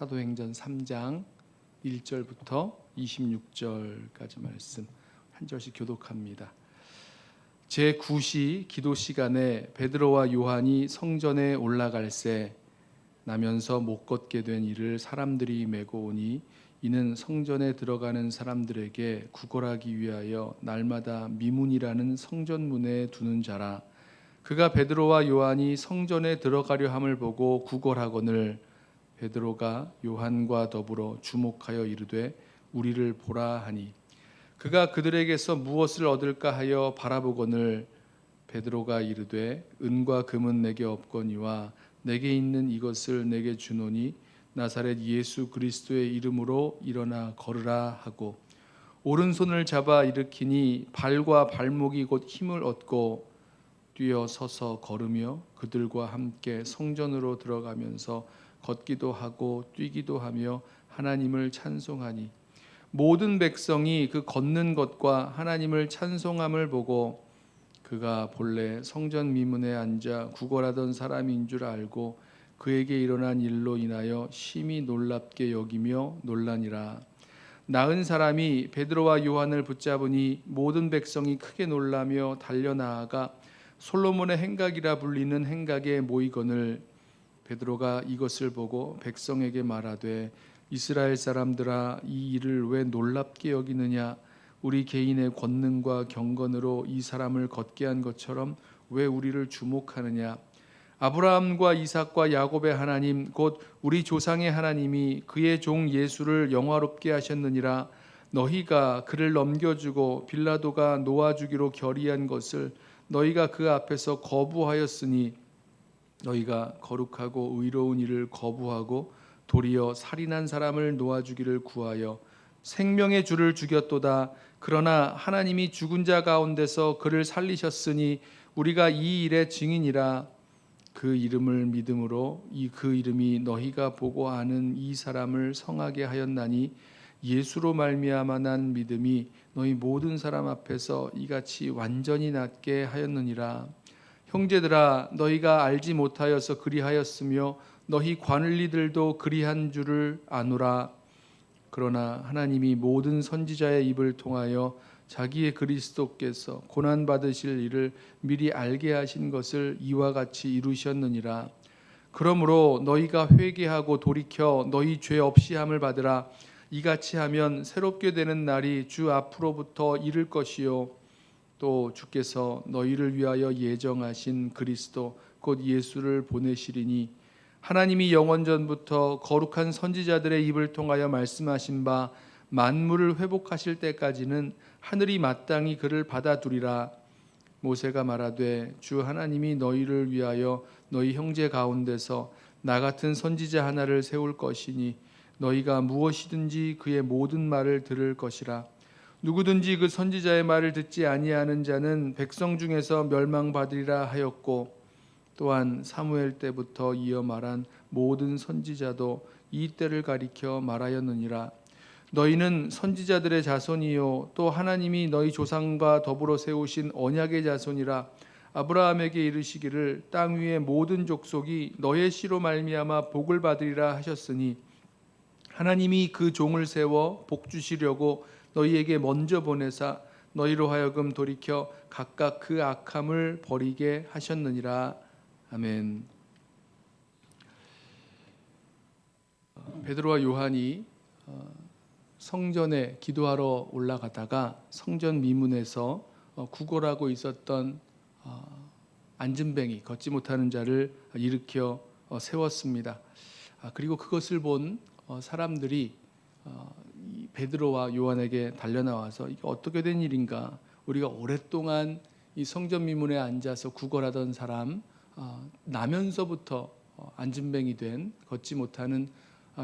사도행전 3장 1절부터 26절까지 말씀 한 절씩 교독합니다. 제9시 기도 시간에 베드로와 요한이 성전에 올라갈새 나면서 못 걷게 된 이를 사람들이 메고 오니 이는 성전에 들어가는 사람들에게 구걸하기 위하여 날마다 미문이라는 성전문에 두는 자라. 그가 베드로와 요한이 성전에 들어가려 함을 보고 구걸하거늘 베드로가 요한과 더불어 주목하여 이르되 우리를 보라 하니 그가 그들에게서 무엇을 얻을까 하여 바라보거늘 베드로가 이르되 은과 금은 내게 없거니와 내게 있는 이것을 내게 주노니 나사렛 예수 그리스도의 이름으로 일어나 걸으라 하고 오른손을 잡아 일으키니 발과 발목이 곧 힘을 얻고 뛰어 서서 걸으며 그들과 함께 성전으로 들어가면서 걷기도 하고 뛰기도 하며 하나님을 찬송하니 모든 백성이 그 걷는 것과 하나님을 찬송함을 보고 그가 본래 성전 미문에 앉아 구걸하던 사람인 줄 알고 그에게 일어난 일로 인하여 심히 놀랍게 여기며 놀라니라. 나은 사람이 베드로와 요한을 붙잡으니 모든 백성이 크게 놀라며 달려나아가 솔로몬의 행각이라 불리는 행각에 모이거늘 베드로가 이것을 보고 백성에게 말하되 이스라엘 사람들아 이 일을 왜 놀랍게 여기느냐 우리 개인의 권능과 경건으로 이 사람을 걷게 한 것처럼 왜 우리를 주목하느냐 아브라함과 이삭과 야곱의 하나님 곧 우리 조상의 하나님이 그의 종 예수를 영화롭게 하셨느니라. 너희가 그를 넘겨주고 빌라도가 놓아주기로 결의한 것을 너희가 그 앞에서 거부하였으니 너희가 거룩하고 의로운 일을 거부하고 도리어 살인한 사람을 놓아주기를 구하여 생명의 주를 죽였도다. 그러나 하나님이 죽은 자 가운데서 그를 살리셨으니 우리가 이 일의 증인이라. 그 이름을 믿음으로 그 이름이 너희가 보고 아는 이 사람을 성하게 하였나니 예수로 말미암아 난 믿음이 너희 모든 사람 앞에서 이같이 완전히 낫게 하였느니라. 형제들아 너희가 알지 못하여서 그리하였으며 너희 관리들도 그리한 줄을 아노라. 그러나 하나님이 모든 선지자의 입을 통하여 자기의 그리스도께서 고난 받으실 일을 미리 알게 하신 것을 이와 같이 이루셨느니라. 그러므로 너희가 회개하고 돌이켜 너희 죄 없이 함을 받으라. 이같이 하면 새롭게 되는 날이 주 앞으로부터 이를 것이요 또 주께서 너희를 위하여 예정하신 그리스도 곧 예수를 보내시리니 하나님이 영원전부터 거룩한 선지자들의 입을 통하여 말씀하신 바 만물을 회복하실 때까지는 하늘이 마땅히 그를 받아두리라. 모세가 말하되 주 하나님이 너희를 위하여 너희 형제 가운데서 나 같은 선지자 하나를 세울 것이니 너희가 무엇이든지 그의 모든 말을 들을 것이라. 누구든지 그 선지자의 말을 듣지 아니하는 자는 백성 중에서 멸망받으리라 하였고 또한 사무엘 때부터 이어 말한 모든 선지자도 이 때를 가리켜 말하였느니라. 너희는 선지자들의 자손이요 또 하나님이 너희 조상과 더불어 세우신 언약의 자손이라. 아브라함에게 이르시기를 땅 위의 모든 족속이 너의 씨로 말미암아 복을 받으리라 하셨으니 하나님이 그 종을 세워 복 주시려고 너희에게 먼저 보내사 너희로 하여금 돌이켜 각각 그 악함을 버리게 하셨느니라. 아멘. 베드로와 요한이 성전에 기도하러 올라가다가 성전 미문에서 구걸하고 있었던 앉은뱅이 걷지 못하는 자를 일으켜 세웠습니다. 그리고 그것을 본 사람들이 베드로와 요한에게 달려나와서 이게 어떻게 된 일인가? 우리가 오랫동안 이 성전 미문에 앉아서 구걸하던 사람 나면서부터 앉은뱅이 된 걷지 못하는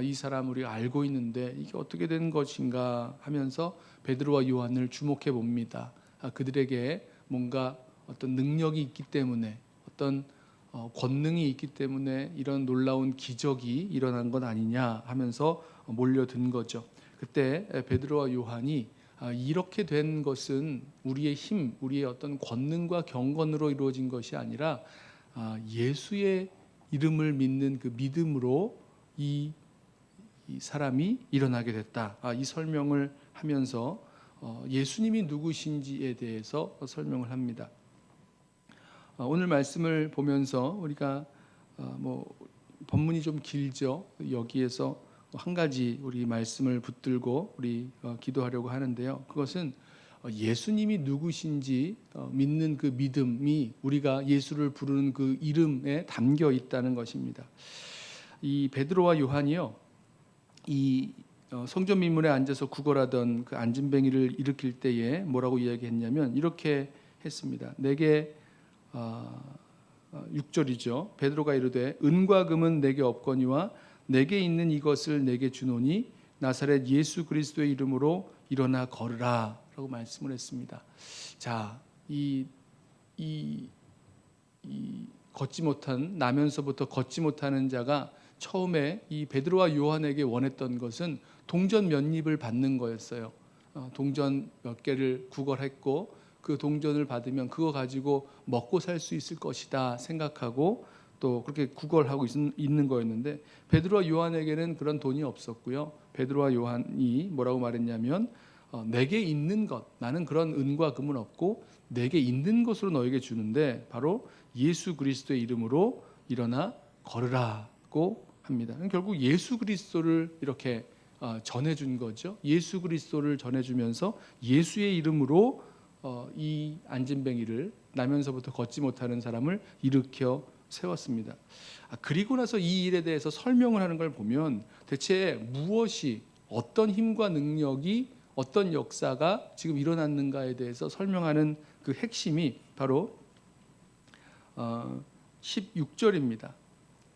이 사람 우리가 알고 있는데 이게 어떻게 된 것인가 하면서 베드로와 요한을 주목해 봅니다. 그들에게 뭔가 어떤 능력이 있기 때문에 어떤 권능이 있기 때문에 이런 놀라운 기적이 일어난 것 아니냐 하면서 몰려든 거죠. 그때 베드로와 요한이 이렇게 된 것은 우리의 힘, 우리의 어떤 권능과 경건으로 이루어진 것이 아니라 예수의 이름을 믿는 그 믿음으로 이 이 사람이 일어나게 됐다. 이 설명을 하면서 예수님이 누구신지에 대해서 설명을 합니다. 오늘 말씀을 보면서 우리가 본문이 좀 길죠. 여기에서 한 가지 우리 말씀을 붙들고 우리 기도하려고 하는데요. 그것은 예수님이 누구신지 믿는 그 믿음이 우리가 예수를 부르는 그 이름에 담겨 있다는 것입니다. 이 베드로와 요한이요, 이 성전 민문에 앉아서 구걸하던 그 안진뱅이를 일으킬 때에 뭐라고 이야기했냐면 이렇게 했습니다. 내게 6절이죠. 베드로가 이르되 은과 금은 내게 없거니와 내게 있는 이것을 내게 주노니 나사렛 예수 그리스도의 이름으로 일어나 걸으라 라고 말씀을 했습니다. 자, 이 걷지 못한, 나면서부터 걷지 못하는 자가 처음에 이 베드로와 요한에게 원했던 것은 동전 몇 입을 받는 거였어요. 동전 몇 개를 구걸했고 그 동전을 받으면 그거 가지고 먹고 살 수 있을 것이다 생각하고 또 그렇게 구걸하고 있는 거였는데, 베드로와 요한에게는 그런 돈이 없었고요. 베드로와 요한이 뭐라고 말했냐면 내게 있는 것, 나는 그런 은과 금은 없고 내게 있는 것으로 너에게 주는데 바로 예수 그리스도의 이름으로 일어나 걸으라고 합니다. 결국 예수 그리스도를 이렇게 전해준 거죠. 예수 그리스도를 전해주면서 예수의 이름으로 이 안진뱅이를, 나면서부터 걷지 못하는 사람을 일으켜 세웠습니다. 그리고 나서 이 일에 대해서 설명을 하는 걸 보면 대체 무엇이, 어떤 힘과 능력이, 어떤 역사가 지금 일어났는가에 대해서 설명하는 그 핵심이 바로 16절입니다.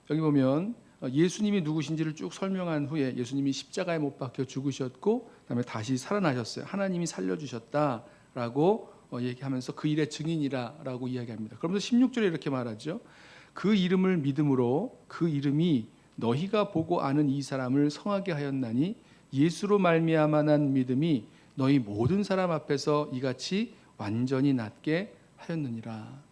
여기 보면 예수님이 누구신지를 쭉 설명한 후에 예수님이 십자가에 못 박혀 죽으셨고 그다음에 다시 살아나셨어요. 하나님이 살려주셨다라고 얘기하면서 그 일의 증인이라고 이야기합니다. 그러면서 16절에 이렇게 말하죠. 그 이름을 믿음으로 그 이름이 너희가 보고 아는 이 사람을 성하게 하였나니 예수로 말미암아 난 믿음이 너희 모든 사람 앞에서 이같이 완전히 낫게 하였느니라.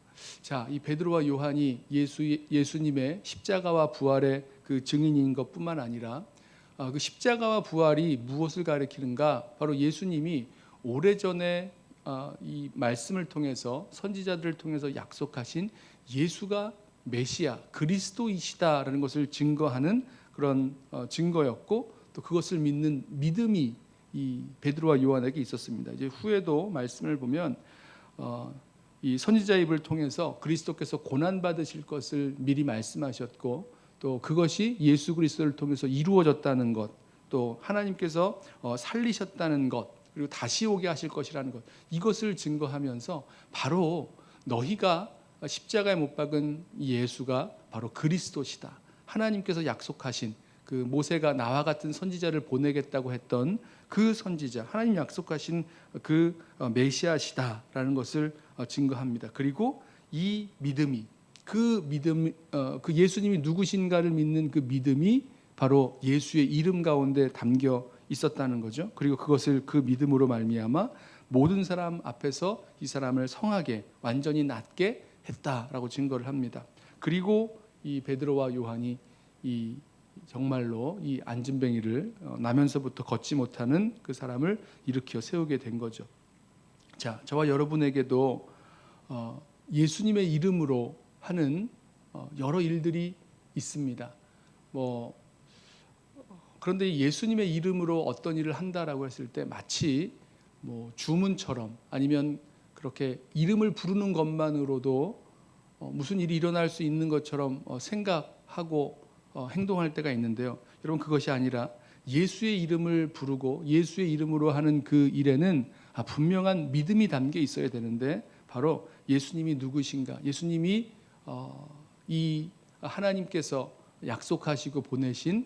자, 이 베드로와 요한이 예수님의 십자가와 부활의 그 증인인 것뿐만 아니라 그 십자가와 부활이 무엇을 가리키는가? 바로 예수님이 오래전에 이 말씀을 통해서, 선지자들을 통해서 약속하신 예수가 메시아, 그리스도이시다라는 것을 증거하는 그런 증거였고, 또 그것을 믿는 믿음이 이 베드로와 요한에게 있었습니다. 이제 후에도 말씀을 보면 이 선지자 입을 통해서 그리스도께서 고난 받으실 것을 미리 말씀하셨고, 또 그것이 예수 그리스도를 통해서 이루어졌다는 것, 또 하나님께서 살리셨다는 것, 그리고 다시 오게 하실 것이라는 것, 이것을 증거하면서 바로 너희가 십자가에 못 박은 예수가 바로 그리스도시다, 하나님께서 약속하신 그 모세가 나와 같은 선지자를 보내겠다고 했던 그 선지자, 하나님 약속하신 그 메시아시다라는 것을 증거합니다. 그리고 이 믿음이, 그 예수님이 누구신가를 믿는 그 믿음이 바로 예수의 이름 가운데 담겨 있었다는 거죠. 그리고 그것을 그 믿음으로 말미암아 모든 사람 앞에서 이 사람을 성하게, 완전히 낫게 했다라고 증거를 합니다. 그리고 이 베드로와 요한이 이 정말로 이 안진뱅이를 나면서부터 걷지 못하는 그 사람을 일으켜 세우게 된 거죠. 자, 저와 여러분에게도 예수님의 이름으로 하는 여러 일들이 있습니다. 그런데 예수님의 이름으로 어떤 일을 한다라고 했을 때 마치 주문처럼, 아니면 그렇게 이름을 부르는 것만으로도 무슨 일이 일어날 수 있는 것처럼 생각하고 행동할 때가 있는데요. 여러분, 그것이 아니라 예수의 이름을 부르고 예수의 이름으로 하는 그 일에는 분명한 믿음이 담겨 있어야 되는데, 바로 예수님이 누구신가, 예수님이 이 하나님께서 약속하시고 보내신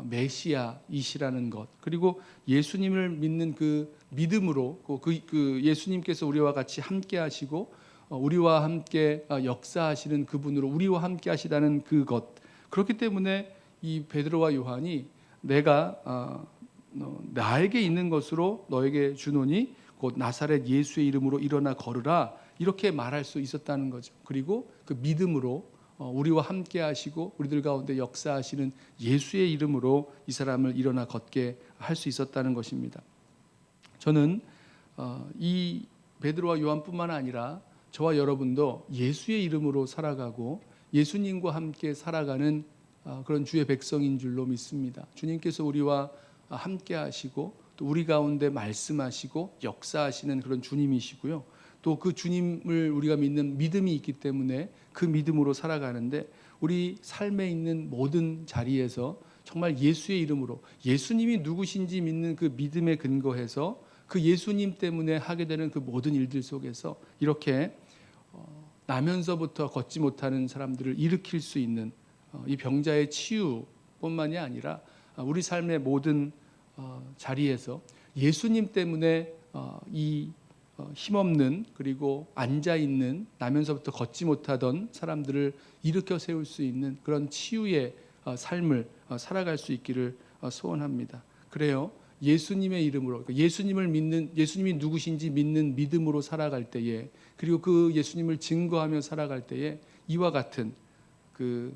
메시아이시라는 것, 그리고 예수님을 믿는 그 믿음으로 그 예수님께서 우리와 같이 함께 하시고 우리와 함께 역사하시는 그분으로 우리와 함께 하시다는 그것, 그렇기 때문에 이 베드로와 요한이 내가 나에게 있는 것으로 너에게 주노니 곧 나사렛 예수의 이름으로 일어나 걸으라, 이렇게 말할 수 있었다는 거죠. 그리고 그 믿음으로 우리와 함께 하시고 우리들 가운데 역사하시는 예수의 이름으로 이 사람을 일어나 걷게 할 수 있었다는 것입니다. 저는 이 베드로와 요한뿐만 아니라 저와 여러분도 예수의 이름으로 살아가고 예수님과 함께 살아가는 그런 주의 백성인 줄로 믿습니다. 주님께서 우리와 함께 하시고 또 우리 가운데 말씀하시고 역사하시는 그런 주님이시고요. 또 그 주님을 우리가 믿는 믿음이 있기 때문에 그 믿음으로 살아가는데 우리 삶에 있는 모든 자리에서 정말 예수의 이름으로 예수님이 누구신지 믿는 그 믿음에 근거해서 그 예수님 때문에 하게 되는 그 모든 일들 속에서 이렇게 나면서부터 걷지 못하는 사람들을 일으킬 수 있는 이 병자의 치유뿐만이 아니라 우리 삶의 모든 자리에서 예수님 때문에 이 힘없는 그리고 앉아있는 나면서부터 걷지 못하던 사람들을 일으켜 세울 수 있는 그런 치유의 삶을 살아갈 수 있기를 소원합니다. 그래요. 예수님의 이름으로 예수님을 믿는 예수님이 누구신지 믿는 믿음으로 살아갈 때에 그리고 그 예수님을 증거하며 살아갈 때에 이와 같은 그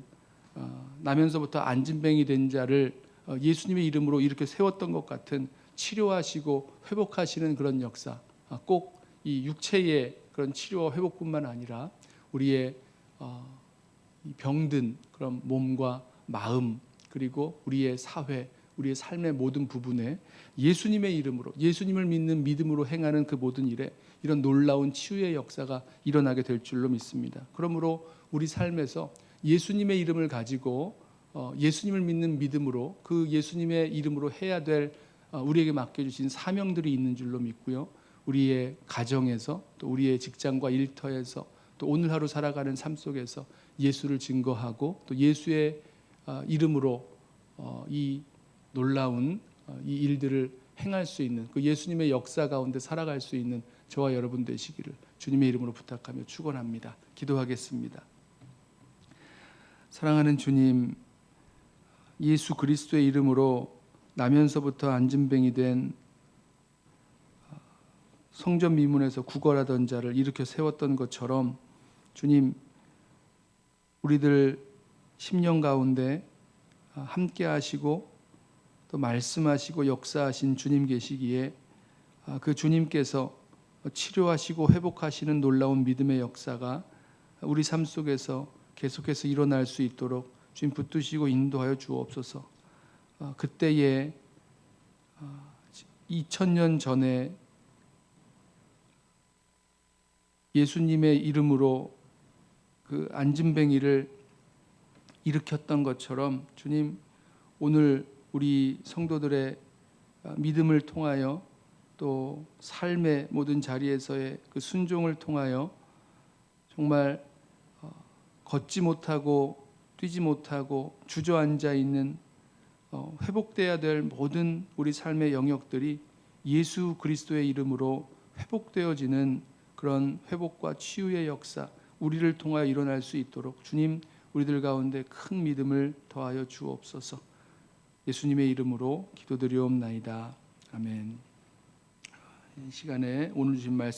나면서부터 안진뱅이 된 자를 예수님의 이름으로 이렇게 세웠던 것 같은 치료하시고 회복하시는 그런 역사 꼭 이 육체의 그런 치료와 회복뿐만 아니라 우리의 병든 그런 몸과 마음 그리고 우리의 사회 우리의 삶의 모든 부분에 예수님의 이름으로 예수님을 믿는 믿음으로 행하는 그 모든 일에 이런 놀라운 치유의 역사가 일어나게 될 줄로 믿습니다. 그러므로 우리 삶에서 예수님의 이름을 가지고 예수님을 믿는 믿음으로 그 예수님의 이름으로 해야 될 우리에게 맡겨주신 사명들이 있는 줄로 믿고요. 우리의 가정에서 또 우리의 직장과 일터에서 또 오늘 하루 살아가는 삶 속에서 예수를 증거하고 또 예수의 이름으로 이 놀라운 이 일들을 행할 수 있는 그 예수님의 역사 가운데 살아갈 수 있는 저와 여러분 되시기를 주님의 이름으로 부탁하며 축원합니다. 기도하겠습니다. 사랑하는 주님, 예수 그리스도의 이름으로 나면서부터 안진뱅이 된 성전 미문에서 구걸하던 자를 일으켜 세웠던 것처럼 주님, 우리들 심령 가운데 함께 하시고 또 말씀하시고 역사하신 주님 계시기에 그 주님께서 치료하시고 회복하시는 놀라운 믿음의 역사가 우리 삶 속에서 계속해서 일어날 수 있도록 주님 붙드시고 인도하여 주옵소서. 그때에 2000년 전에 예수님의 이름으로 그 안진뱅이를 일으켰던 것처럼 주님 오늘 우리 성도들의 믿음을 통하여 또 삶의 모든 자리에서의 그 순종을 통하여 정말 걷지 못하고 뛰지 못하고 주저앉아 있는 회복돼야 될 모든 우리 삶의 영역들이 예수 그리스도의 이름으로 회복되어지는 그런 회복과 치유의 역사 우리를 통하여 일어날 수 있도록 주님 우리들 가운데 큰 믿음을 더하여 주옵소서. 예수님의 이름으로 기도드리옵나이다. 아멘. 이 시간에 오늘 주신 말씀